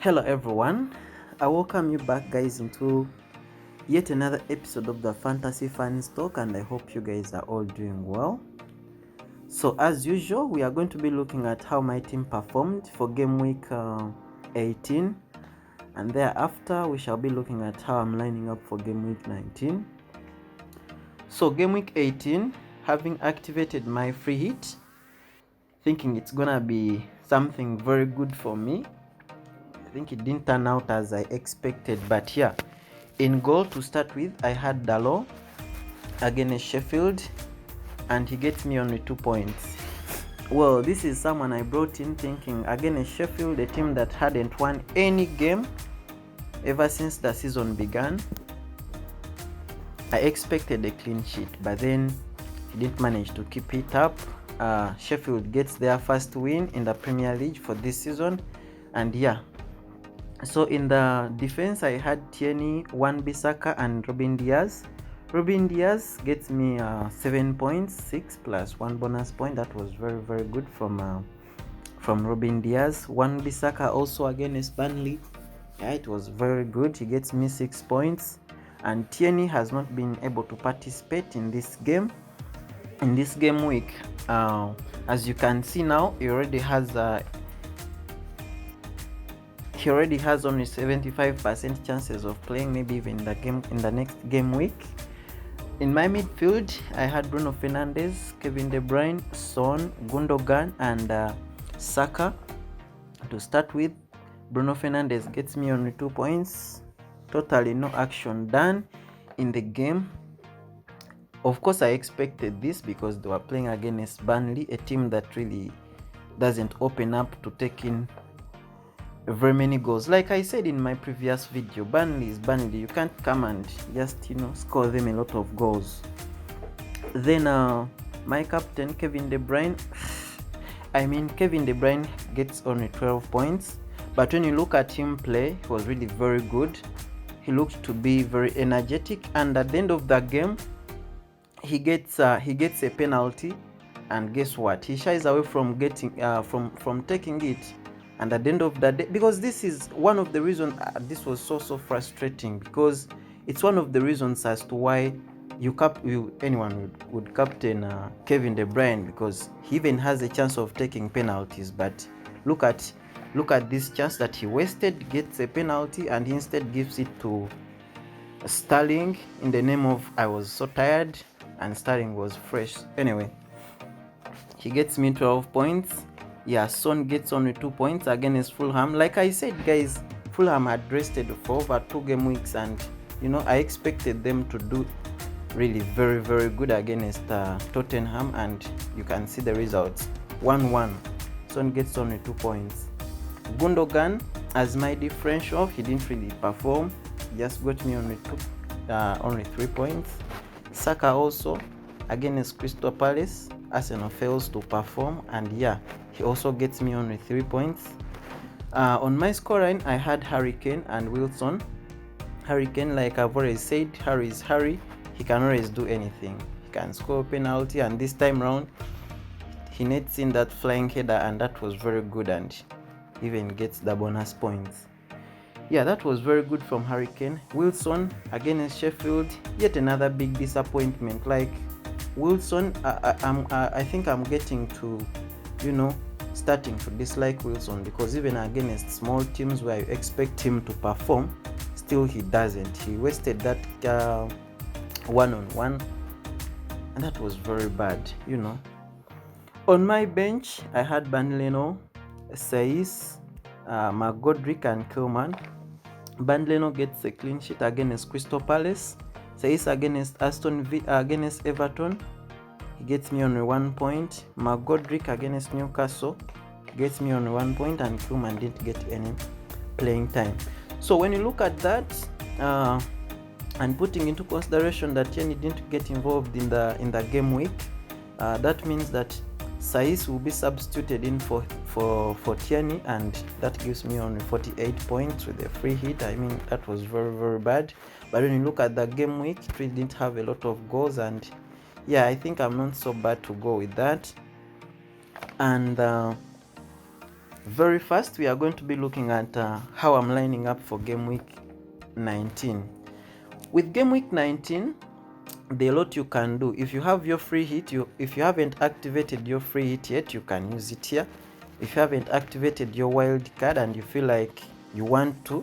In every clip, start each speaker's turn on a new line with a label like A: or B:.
A: Hello everyone, I welcome you back guys into yet another episode of the Fantasy Fans Talk, and I hope you guys are all doing well. So as usual, we are going to be looking at how my team performed for game week 18, and thereafter we shall be looking at how I'm lining up for game week 19. So game week 18, having activated my free hit, thinking it's gonna be something very good for me. I think it didn't turn out as I expected, but yeah, in goal to start with, I had Dalot against Sheffield, and he gets me only 2 points. Well, this is someone I brought in thinking against Sheffield, a team that hadn't won any game ever since the season began. I expected a clean sheet, but then he didn't manage to keep it up. Sheffield gets their first win in the Premier League for this season, and yeah. So in the defense, I had Tierney, Wan-Bissaka, and Ruben Diaz. Ruben Diaz gets me 7 points, 6 plus 1 bonus point. That was very good from Ruben Diaz. Wan-Bissaka also against Burnley. Yeah, it was very good. He gets me 6 points. And Tierney has not been able to participate in this game. In this game week, as you can see now, he already has only 75% chances of playing, maybe even in the next game week. In my midfield, I had Bruno Fernandes, Kevin De Bruyne, Son, Gundogan, and Saka. To start with, Bruno Fernandes gets me only 2 points. Totally no action done in the game. Of course, I expected this because they were playing against Burnley, a team that really doesn't open up to take in very many goals. Like I said in my previous video, Burnley is Burnley. You can't come and just score them a lot of goals. Then my captain Kevin De Bruyne, Kevin De Bruyne gets only 12 points, but when you look at him play, he was really very good. He looked to be very energetic, and at the end of the game, he gets a penalty, and guess what? He shies away from getting from taking it. And at the end of the day, because this is one of the reasons this was so frustrating, because it's one of the reasons as to why anyone would captain Kevin De Bruyne, because he even has a chance of taking penalties. But look at this chance that he wasted, gets a penalty, and he instead gives it to Sterling in the name of I was so tired and Sterling was fresh. Anyway, he gets me 12 points. Yeah, Son gets only 2 points against Fulham. Like I said, guys, Fulham had rested for over 2 game weeks, and I expected them to do really very good against Tottenham, and you can see the results. 1-1. Son gets only 2 points. Gundogan, as my differential, he didn't really perform. He just got me only 3 points. Saka also against Crystal Palace, Arsenal fails to perform, and yeah, he also gets me only 3 points. On my scoreline, I had Harry Kane and Wilson. Harry Kane, like I've already said, Harry is Harry. He can always do anything. He can score a penalty, and this time round, he nets in that flying header, and that was very good, and even gets the bonus points. Yeah, that was very good from Harry Kane. Wilson against Sheffield, yet another big disappointment. Like Wilson, I think I'm getting to, starting to dislike Wilson, because even against small teams where you expect him to perform, still he doesn't. He wasted that one-on-one, and that was very bad, On my bench, I had Banleno, Saiss, McGodrick, and Kilman. Banleno gets a clean sheet against Crystal Palace. Saiss against against Everton, he gets me only 1 point. McGodrick against Newcastle gets me only 1 point, and Koeman didn't get any playing time. So when you look at that, and putting into consideration that Tierney didn't get involved in the game week, that means that Saiss will be substituted in for Tierney, and that gives me only 48 points with a free hit. That was very bad. But when you look at the game week, it really didn't have a lot of goals, and yeah, I think I'm not so bad to go with that. And Very fast, we are going to be looking at how I'm lining up for game week 19. With game week 19, there are a lot you can do. If you have your free hit, if you haven't activated your free hit yet, you can use it here. If you haven't activated your wild card and you feel like you want to,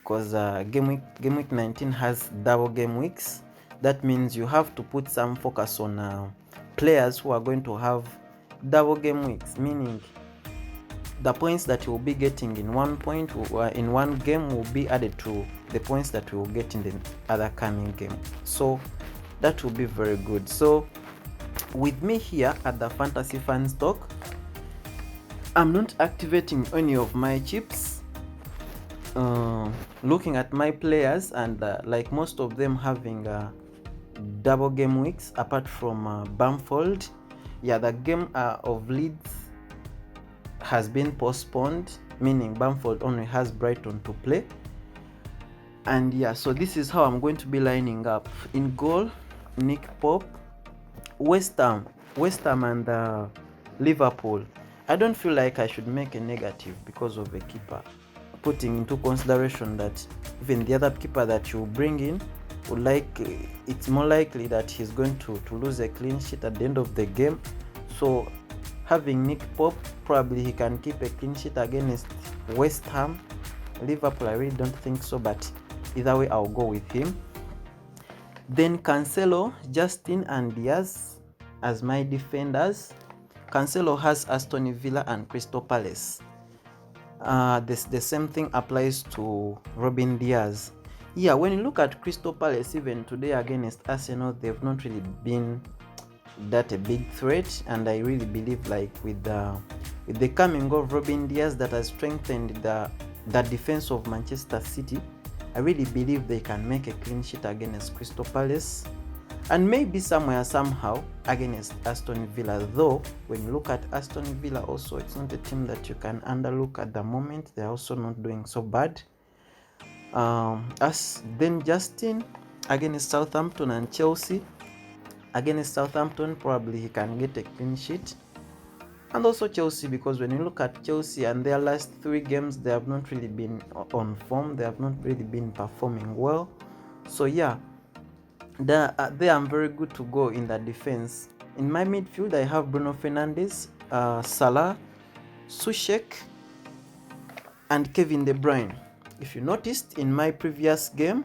A: because game week 19 has double game weeks, that means you have to put some focus on players who are going to have double game weeks, meaning the points that you will be getting in one game will be added to the points that we will get in the other coming game. So that will be very good. So with me here at the Fantasy Fans Talk, I'm not activating any of my chips. Looking at my players, and like most of them having double game weeks apart from Bamford. Yeah, the game of Leeds has been postponed, meaning Bamford only has Brighton to play. And yeah, so this is how I'm going to be lining up. In goal, Nick Pope. West Ham and Liverpool. I don't feel like I should make a negative because of a keeper, putting into consideration that even the other keeper that you bring in it's more likely that he's going to lose a clean sheet at the end of the game. So having Nick Pope, probably he can keep a clean sheet against West Ham. Liverpool, I really don't think so, but either way I'll go with him. Then Cancelo, Justin and Diaz as my defenders. Cancelo has Aston Villa and Crystal Palace. The same thing applies to Robin Diaz. Yeah, when you look at Crystal Palace, even today against Arsenal, they've not really been that a big threat, and I really believe like with the coming of Robin Diaz that has strengthened the defense of Manchester City, I really believe they can make a clean sheet against Crystal Palace, and maybe somewhere somehow against Aston Villa. Though when you look at Aston Villa also, it's not a team that you can underlook at the moment. They're also not doing so bad. Then Justin against Southampton and Chelsea. Against Southampton, probably he can get a clean sheet. And also Chelsea, because when you look at Chelsea and their last 3 games, they have not really been on form. They have not really been performing well. So yeah, they are very good to go in the defense. In my midfield, I have Bruno Fernandes, Salah, Soucek, and Kevin De Bruyne. If you noticed, in my previous team,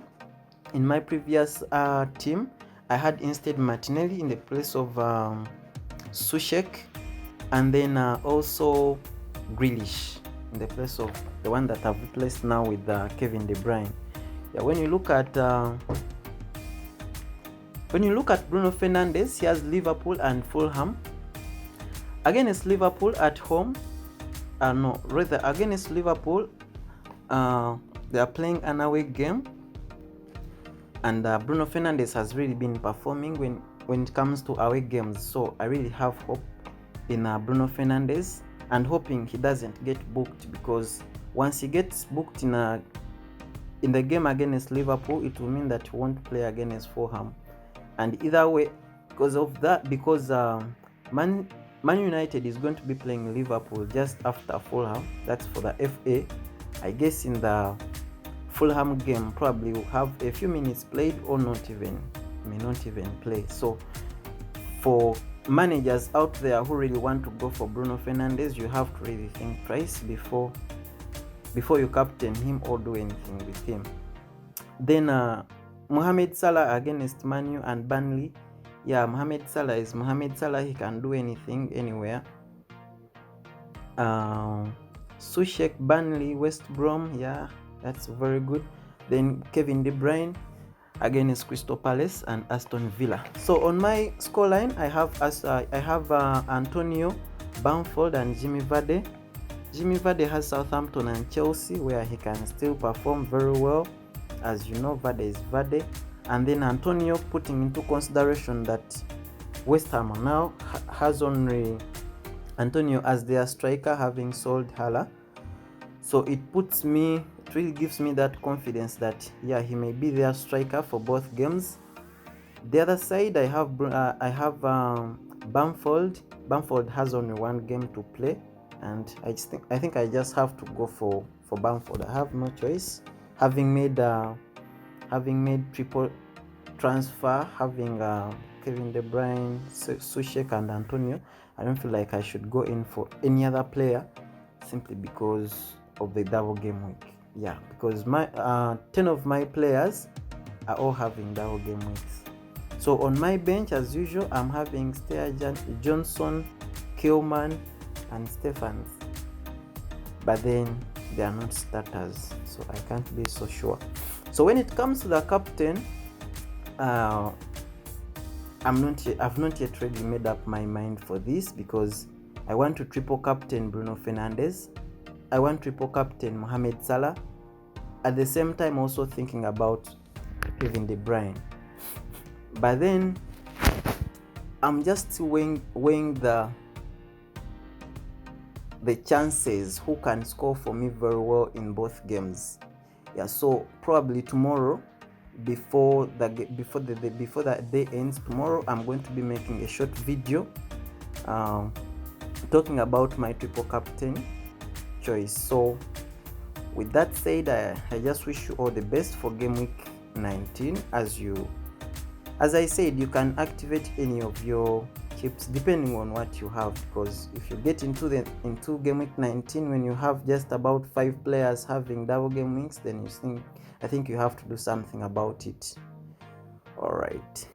A: I had instead Martinelli in the place of Soucek, and then also Grealish in the place of the one that I've replaced now with Kevin De Bruyne. Yeah, when you look at Bruno Fernandes, he has Liverpool and Fulham. Against Liverpool at home, against Liverpool, they are playing an away game, and Bruno Fernandes has really been performing when it comes to away games. So I really have hope in Bruno Fernandes, and hoping he doesn't get booked, because once he gets booked in the game against Liverpool, it will mean that he won't play against Fulham. And either way, because Man United is going to be playing Liverpool just after Fulham. That's for the FA. I guess in the Fulham game, probably will have a few minutes played, or may not even play. So for managers out there who really want to go for Bruno Fernandes, you have to really think twice before you captain him or do anything with him. Then Mohamed Salah against Man U and Burnley. Yeah, Mohamed Salah is Mohamed Salah. He can do anything, anywhere. Soucek, Burnley, West Brom. Yeah, that's very good. Then Kevin De Bruyne against Crystal Palace and Aston Villa. So on my scoreline, I have Antonio, Bamford, and Jimmy Vardy. Jimmy Vardy has Southampton and Chelsea, where he can still perform very well. As you know, Vardy is Vardy. And then Antonio, putting into consideration that West Ham now has only Antonio as their striker, having sold Hala. So it really gives me that confidence that, yeah, he may be their striker for both games. The other side, I have Bamford. Bamford has only 1 game to play. and I think I just have to go for Bamford. I have no choice, having made triple transfer, having Kevin De Bruyne, Sushek and Antonio. I don't feel like I should go in for any other player simply because of the double game week. Yeah, because my 10 of my players are all having double game weeks. So on my bench, as usual, I'm having Sturgeon, Johnson, Kilman, and Stephens. But then they are not starters, so I can't be so sure. So when it comes to the captain, I've not yet really made up my mind for this, because I want to triple captain Bruno Fernandes. I want triple captain Mohamed Salah. At the same time, also thinking about Kevin De Bruyne. But then I'm just weighing the chances who can score for me very well in both games. Yeah, so probably tomorrow, before the day ends tomorrow, I'm going to be making a short video talking about my triple captain choice. So with that said, I just wish you all the best for game week 19. As I said, you can activate any of your chips depending on what you have, because if you get into game week 19 when you have just about 5 players having double game weeks, then I think you have to do something about it. All right.